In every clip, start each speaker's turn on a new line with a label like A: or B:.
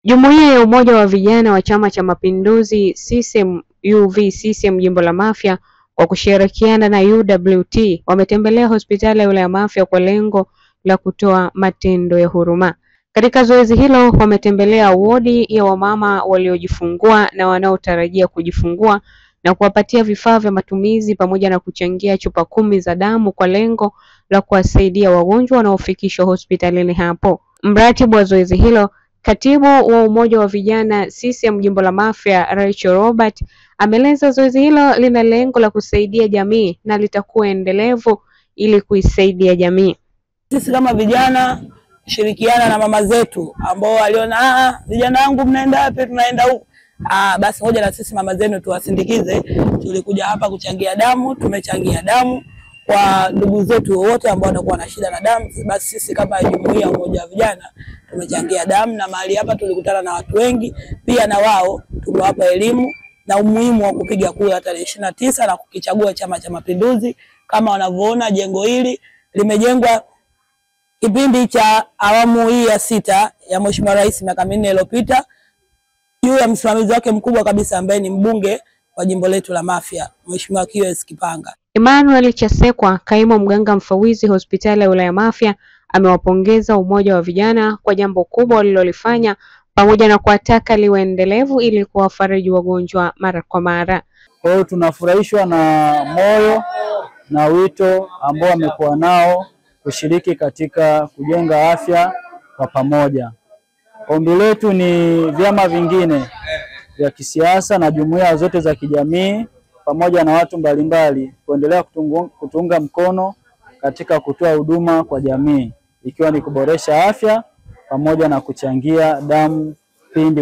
A: Jumuiya ya Umoja wa Vijana wa Chama cha Mapinduzi CCM UVCCM Jimbo la Mafia kwa kushirikiana na UWT wametembelea hospitali ya wilaya Mafia kwa lengo la kutoa matendo ya huruma. Katika zoezi hilo wametembelea wodi ya wamama waliojifungua na wanaotarajia kujifungua na kuwapatia vifaa vya matumizi pamoja na kuchangia chupa 10 za damu kwa lengo la kuwasaidia wagonjwa wanaofikishwa hospitalini hapo. Mratibu wa zoezi hilo, Katibu wa Umoja wa Vijana CCM Jimbo la Mafia, Rachel Robert, ameeleza zoezi hilo lina lengo la kusaidia jamii na litakuwa endelevu ili kuisaidia jamii.
B: Sisi kama vijana shirikiana na mama zetu ambao waliona vijana wangu mnaenda wapi, tunaenda huko. Basi hoja na sisi mama zenu tuwasindikize. Tulikuja hapa kuchangia damu, tumechangia damu kwa ndugu zetu wote ambao wanakuwa na shida na damu. Basi sisi kama jumuiya ya Umoja wa Vijana tumechangia damu, na mahali hapa tulikutana na watu wengi pia, na wao tumewapa elimu na umuhimu wa kupiga kura tarehe 29 na kukichagua Chama cha Mapinduzi. Kama wanavyoona jengo hili limejengwa kipindi cha awamu hii ya 6 ya Mheshimiwa Rais miaka 4 iliyopita, juu ya msimamizi wake mkubwa kabisa ambaye ni mbunge wa jimbo letu la Mafia, Mheshimiwa QS Kipanga.
A: Emmanuel Chasekwa, kaimu mganga mfawizi hospitali ya wilaya Mafia, amewapongeza Umoja wa Vijana kwa jambo kubwa walilolifanya pamoja na kuwataka liwe endelevu ili kuwafariji wagonjwa mara kwa mara.
C: Kwa hiyo tunafurahishwa na moyo na wito ambao wamekuwa nao kushiriki katika kujenga afya kwa pamoja. Ombi letu ni vyama vingine vya kisiasa na jumuiya zote za kijamii pamoja na watu mbalimbali kuendelea kutunga mkono katika kutoa huduma kwa jamii, ikiwa ni kuboresha afya pamoja na kuchangia damu pindi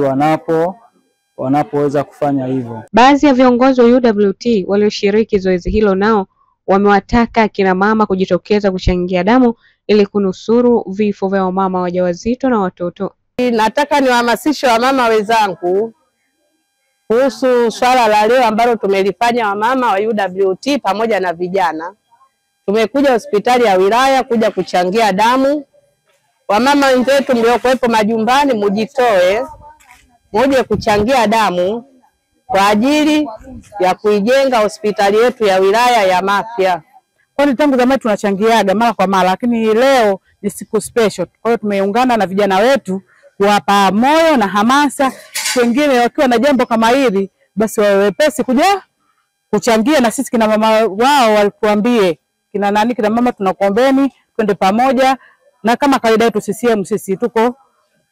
C: wanapoweza kufanya hivyo.
A: Baadhi ya viongozi wa UWT walioshiriki zoezi hilo nao wamewataka kina mama kujitokeza kuchangia damu ili kunusuru vifo vya wamama wajawazito na watoto.
D: Nataka niwahamasishe wamama wenzangu kuhusu swala la leo ambalo tumelifanya wamama wa UWT pamoja na vijana. Tumekuja hospitali ya wilaya kuja kuchangia damu. Wamama wenzetu mliokuwepo majumbani, mujitoe muje kuchangia damu kwa ajili ya kuijenga hospitali yetu ya wilaya ya Mafia.
E: Kwani tangu zamani tunachangiaga mara kwa mara, lakini leo ni siku special. Kwa hiyo tumeungana na vijana wetu kuwapa moyo na hamasa, wengine wakiwa na jambo kama hili basi wawe wepesi kuja kuchangia. Na sisi kina mama wao walituambie, kina mama tunakuombeni twende pamoja, na kama kawaida yetu CCM sisi tuko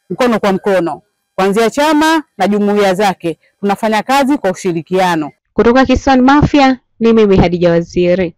E: mkono kwa mkono, kuanzia chama na jumuiya zake tunafanya kazi kwa ushirikiano.
A: Kutoka Kisiwani Mafia ni mimi Hadija Waziri.